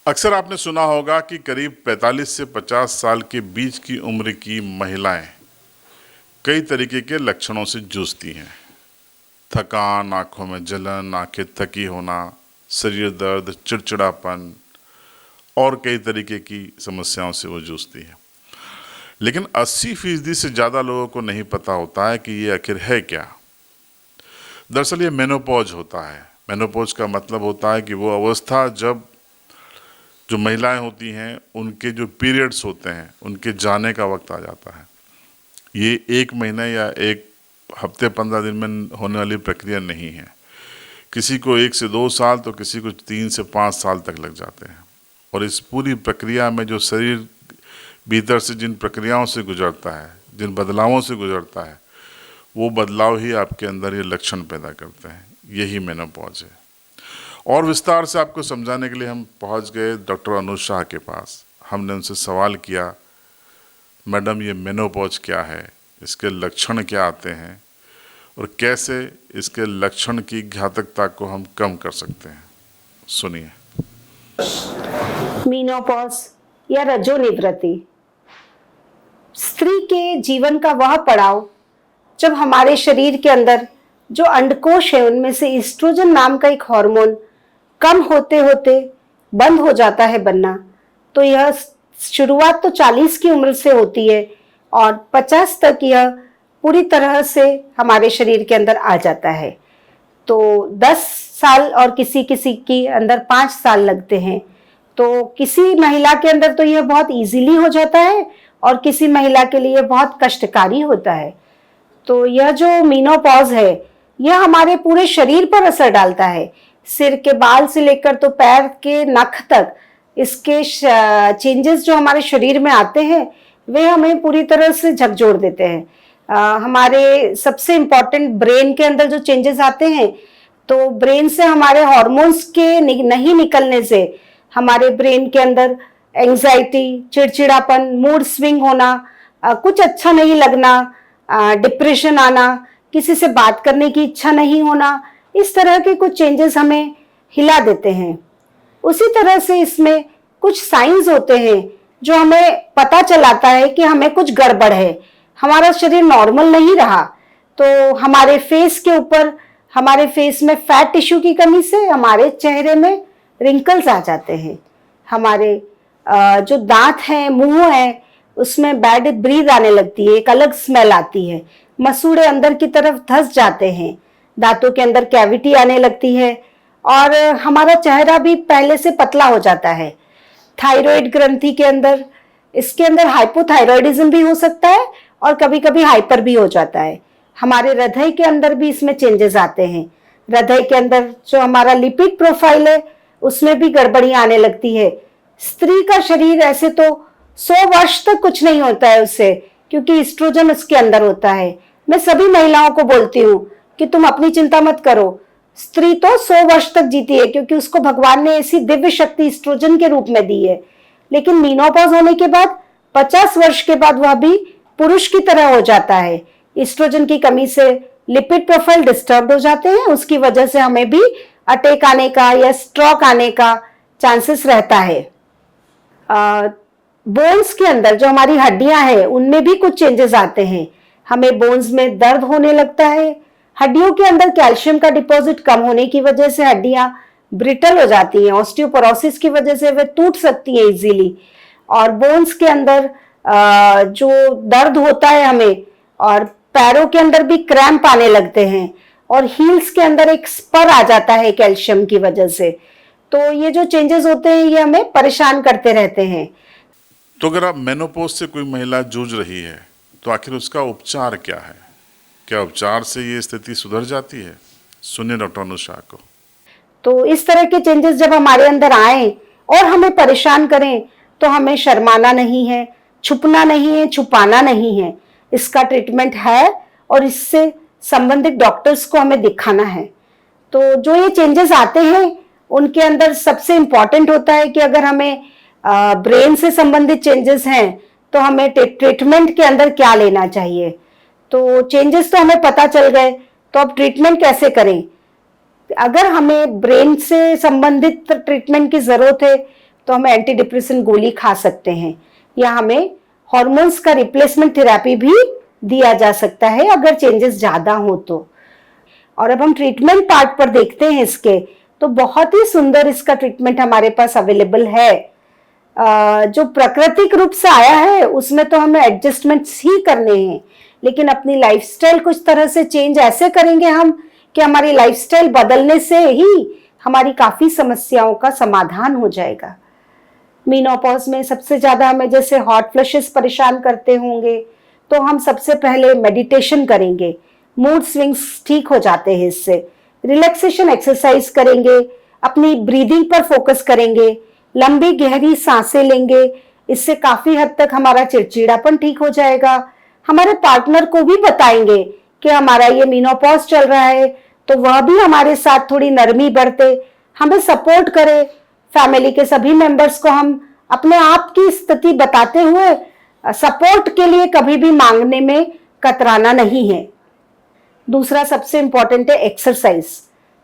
अक्सर आपने सुना होगा कि करीब 45 से 50 साल के बीच की उम्र की महिलाएं कई तरीके के लक्षणों से जूझती हैं। थकान, आंखों में जलन, आंखें थकी होना, शरीर दर्द, चिड़चिड़ापन और कई तरीके की समस्याओं से वो जूझती हैं। लेकिन 80% से ज़्यादा लोगों को नहीं पता होता है कि ये आखिर है क्या। दरअसल ये मेनोपॉज होता है। मेनोपॉज का मतलब होता है कि वो अवस्था जब जो महिलाएं होती हैं उनके जो पीरियड्स होते हैं उनके जाने का वक्त आ जाता है। ये 1 महीना या 1 हफ्ते 15 दिन में होने वाली प्रक्रिया नहीं है। किसी को 1 से 2 साल तो किसी को 3 से 5 साल तक लग जाते हैं। और इस पूरी प्रक्रिया में जो शरीर भीतर से जिन प्रक्रियाओं से गुजरता है, जिन बदलावों से गुजरता है, वो बदलाव ही आपके अंदर ये लक्षण पैदा करते हैं। यही मेनोपॉज है। और विस्तार से आपको समझाने के लिए हम पहुंच गए डॉक्टर अनुज शाह के पास। हमने उनसे सवाल किया, मैडम ये मेनोपॉज क्या है, इसके लक्षण क्या आते हैं और कैसे इसके लक्षण की घातकता को हम कम कर सकते हैं। सुनिए। मीनोपॉज या रजोनिवृत्ति स्त्री के जीवन का वह पड़ाव जब हमारे शरीर के अंदर जो अंडकोश है उनमें से ईस्ट्रोजन नाम का एक हार्मोन कम होते होते बंद हो जाता है बनना। तो यह शुरुआत तो 40 की उम्र से होती है और 50 तक यह पूरी तरह से हमारे शरीर के अंदर आ जाता है। तो 10 साल और किसी किसी के अंदर 5 साल लगते हैं। तो किसी महिला के अंदर तो यह बहुत इजीली हो जाता है और किसी महिला के लिए बहुत कष्टकारी होता है। तो यह जो मीनोपॉज है यह हमारे पूरे शरीर पर असर डालता है। सिर के बाल से लेकर तो पैर के नख तक इसके चेंजेस जो हमारे शरीर में आते हैं वे हमें पूरी तरह से झकझोर देते हैं। हमारे सबसे इम्पोर्टेंट ब्रेन के अंदर जो चेंजेस आते हैं, तो ब्रेन से हमारे हॉर्मोन्स के नहीं निकलने से हमारे ब्रेन के अंदर एंजाइटी, चिड़चिड़ापन, मूड स्विंग होना, कुछ अच्छा नहीं लगना, डिप्रेशन आना, किसी से बात करने की इच्छा नहीं होना, इस तरह के कुछ चेंजेस हमें हिला देते हैं। उसी तरह से इसमें कुछ साइंस होते हैं जो हमें पता चलाता है कि हमें कुछ गड़बड़ है, हमारा शरीर नॉर्मल नहीं रहा। तो हमारे फेस के ऊपर, हमारे फेस में फैट टिश्यू की कमी से हमारे चेहरे में रिंकल्स आ जाते हैं। हमारे जो दांत हैं, मुंह है, उसमें बैड ब्रीथ आने लगती है, एक अलग स्मेल आती है। मसूड़े अंदर की तरफ धंस जाते हैं, दांतों के अंदर कैविटी आने लगती है और हमारा चेहरा भी पहले से पतला हो जाता है। थायराइड ग्रंथि के अंदर, इसके अंदर हाइपोथायरॉयडिज्म भी हो सकता है और कभी कभी हाइपर भी हो जाता है। हमारे हृदय के अंदर भी इसमें चेंजेस आते हैं। हृदय के अंदर जो हमारा लिपिड प्रोफाइल है उसमें भी गड़बड़ी आने लगती है। स्त्री का शरीर ऐसे तो 100 वर्ष तक कुछ नहीं होता है उससे, क्योंकि ईस्ट्रोजन उसके अंदर होता है। मैं सभी महिलाओं को बोलती हूँ कि तुम अपनी चिंता मत करो, स्त्री तो 100 वर्ष तक जीती है क्योंकि उसको भगवान ने ऐसी दिव्य शक्ति ईस्ट्रोजन के रूप में दी है। लेकिन मीनोपॉज होने के बाद 50 वर्ष के बाद वह भी पुरुष की तरह हो जाता है। ईस्ट्रोजन की कमी से लिपिड प्रोफाइल डिस्टर्ब हो जाते हैं, उसकी वजह से हमें भी अटैक आने का या स्ट्रोक आने का चांसेस रहता है। बोन्स के अंदर जो हमारी हड्डियां हैं उनमें भी कुछ चेंजेस आते हैं। हमें बोन्स में दर्द होने लगता है। हड्डियों के अंदर कैल्शियम का डिपॉजिट कम होने की वजह से हड्डियां ब्रिटल हो जाती हैं। ऑस्टियोपोरोसिस की वजह से वे टूट सकती हैं इजीली। और बोन्स के अंदर जो दर्द होता है हमें, और पैरों के अंदर भी क्रैम्प आने लगते हैं और हील्स के अंदर एक स्पर आ जाता है कैल्शियम की वजह से। तो ये जो चेंजेस होते हैं ये हमें परेशान करते रहते हैं। तो अगर आप मेनोपॉज से कोई महिला जूझ रही है तो आखिर उसका उपचार क्या है? क्या उपचार से ये स्थिति सुधर जाती है? सुनिए डॉक्टर अनुज शाह को। तो इस तरह के चेंजेस जब हमारे अंदर आए और हमें परेशान करें तो हमें शर्माना नहीं है, छुपना नहीं है, छुपाना नहीं है। इसका ट्रीटमेंट है और इससे संबंधित डॉक्टर्स को हमें दिखाना है। तो जो ये चेंजेस आते हैं उनके अंदर सबसे इम्पॉर्टेंट होता है कि अगर हमें ब्रेन से संबंधित चेंजेस हैं तो हमें ट्रीटमेंट के अंदर क्या लेना चाहिए। तो चेंजेस तो हमें पता चल गए, तो अब ट्रीटमेंट कैसे करें। अगर हमें ब्रेन से संबंधित ट्रीटमेंट की जरूरत है तो हम एंटी डिप्रेसेंट गोली खा सकते हैं, या हमें हॉर्मोन्स का रिप्लेसमेंट थेरेपी भी दिया जा सकता है अगर चेंजेस ज़्यादा हो तो। और अब हम ट्रीटमेंट पार्ट पर देखते हैं इसके, तो बहुत ही सुंदर इसका ट्रीटमेंट हमारे पास अवेलेबल है। जो प्राकृतिक रूप से आया है उसमें तो हमें एडजस्टमेंट्स ही करने हैं, लेकिन अपनी लाइफस्टाइल कुछ तरह से चेंज ऐसे करेंगे हम कि हमारी लाइफस्टाइल बदलने से ही हमारी काफी समस्याओं का समाधान हो जाएगा। मीनोपॉज में सबसे ज्यादा हमें जैसे हॉट फ्लशेस परेशान करते होंगे, तो हम सबसे पहले मेडिटेशन करेंगे, मूड स्विंग्स ठीक हो जाते हैं इससे। रिलैक्सेशन एक्सरसाइज करेंगे, अपनी ब्रीदिंग पर फोकस करेंगे, लंबी गहरी सांसें लेंगे, इससे काफी हद तक हमारा चिड़चिड़ापन ठीक हो जाएगा। हमारे पार्टनर को भी बताएंगे कि हमारा ये मीनोपॉज चल रहा है, तो वह भी हमारे साथ थोड़ी नरमी बरते, हमें सपोर्ट करे। फैमिली के सभी मेंबर्स को हम अपने आप की स्थिति बताते हुए सपोर्ट के लिए कभी भी मांगने में कतराना नहीं है। दूसरा सबसे इंपॉर्टेंट है एक्सरसाइज।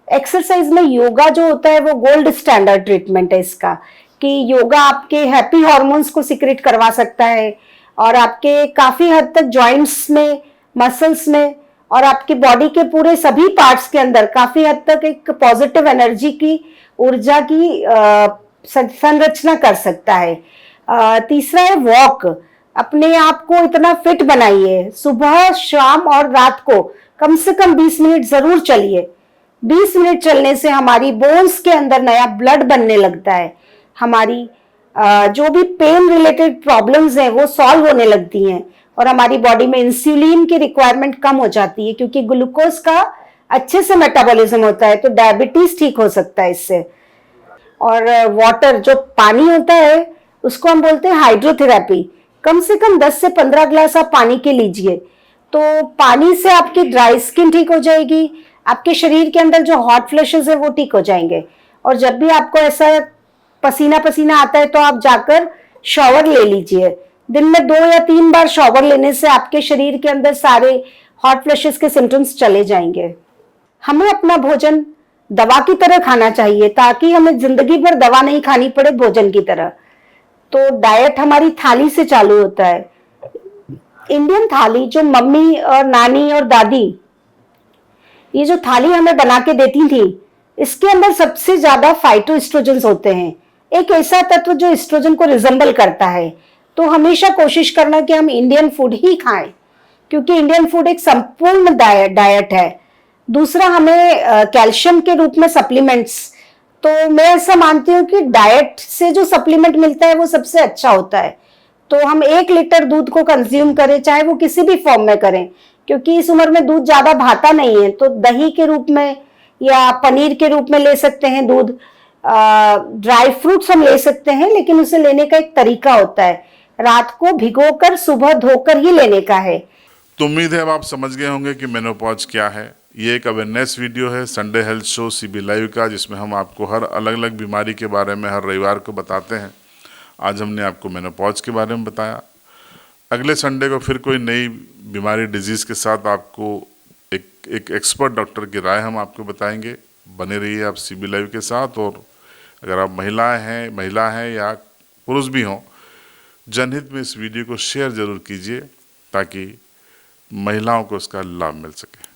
एक्सरसाइज में योगा जो होता है वो गोल्ड स्टैंडर्ड ट्रीटमेंट है इसका, कि योगा आपके हैप्पी हार्मोन्स को सिक्रेट करवा सकता है और आपके काफी हद तक जॉइंट्स में, मसल्स में और आपके बॉडी के पूरे सभी पार्ट्स के अंदर काफी हद तक एक पॉजिटिव एनर्जी की, ऊर्जा की संरचना कर सकता है। तीसरा है वॉक। अपने आप को इतना फिट बनाइए, सुबह, शाम और रात को कम से कम 20 मिनट जरूर चलिए। 20 मिनट चलने से हमारी बोन्स के अंदर नया ब्लड बनने लगता है, हमारी जो भी पेन रिलेटेड प्रॉब्लम्स हैं वो सॉल्व होने लगती हैं और हमारी बॉडी में इंसुलिन की रिक्वायरमेंट कम हो जाती है, क्योंकि ग्लूकोज का अच्छे से मेटाबॉलिज्म होता है, तो डायबिटीज ठीक हो सकता है इससे। और वाटर, जो पानी होता है उसको हम बोलते हैं हाइड्रोथेरेपी। कम से कम 10 से 15 ग्लास आप पानी के लीजिए, तो पानी से आपकी ड्राई स्किन ठीक हो जाएगी, आपके शरीर के अंदर जो हॉट फ्लैशेस है वो ठीक हो जाएंगे। और जब भी आपको ऐसा पसीना पसीना आता है तो आप जाकर शॉवर ले लीजिए। दिन में 2 या 3 बार शॉवर लेने से आपके शरीर के अंदर सारे हॉट फ्लैशेस के सिम्टम्स चले जाएंगे। हमें अपना भोजन दवा की तरह खाना चाहिए, ताकि हमें जिंदगी भर दवा नहीं खानी पड़े भोजन की तरह। तो डाइट हमारी थाली से चालू होता है। इंडियन थाली, जो मम्मी और नानी और दादी ये जो थाली हमें बना के देती थी, इसके अंदर सबसे ज्यादा फाइटोएस्ट्रोजेंस होते हैं, एक ऐसा तत्व जो एस्ट्रोजन को रिजेंबल करता है। तो हमेशा कोशिश करना कि हम इंडियन फूड ही खाएं, क्योंकि इंडियन फूड एक संपूर्ण डाइट है। दूसरा, हमें कैल्शियम के रूप में सप्लीमेंट्स, तो मैं ऐसा मानती हूँ कि डाइट से जो सप्लीमेंट मिलता है वो सबसे अच्छा होता है। तो हम 1 लीटर दूध को कंज्यूम करें, चाहे वो किसी भी फॉर्म में करें, क्योंकि इस उम्र में दूध ज्यादा भाता नहीं है, तो दही के रूप में या पनीर के रूप में ले सकते हैं दूध। ड्राई फ्रूट्स हम ले सकते हैं, लेकिन उसे लेने का एक तरीका होता है, रात को भिगोकर सुबह धोकर ही लेने का है। तो उम्मीद है अब आप समझ गए होंगे कि मेनोपॉज क्या है। ये एक अवेयरनेस वीडियो है Sunday health show CB live का, जिसमें हम आपको हर अलग अलग बीमारी के बारे में हर रविवार को बताते हैं। आज हमने आपको मेनोपॉज के बारे में बताया। अगले संडे को फिर कोई नई बीमारी, डिजीज़ के साथ आपको एक एक्सपर्ट डॉक्टर की राय हम आपको बताएंगे। बने रहिए आप सीबी लाइव के साथ। और अगर आप महिला हैं या पुरुष भी हों, जनहित में इस वीडियो को शेयर ज़रूर कीजिए, ताकि महिलाओं को इसका लाभ मिल सके।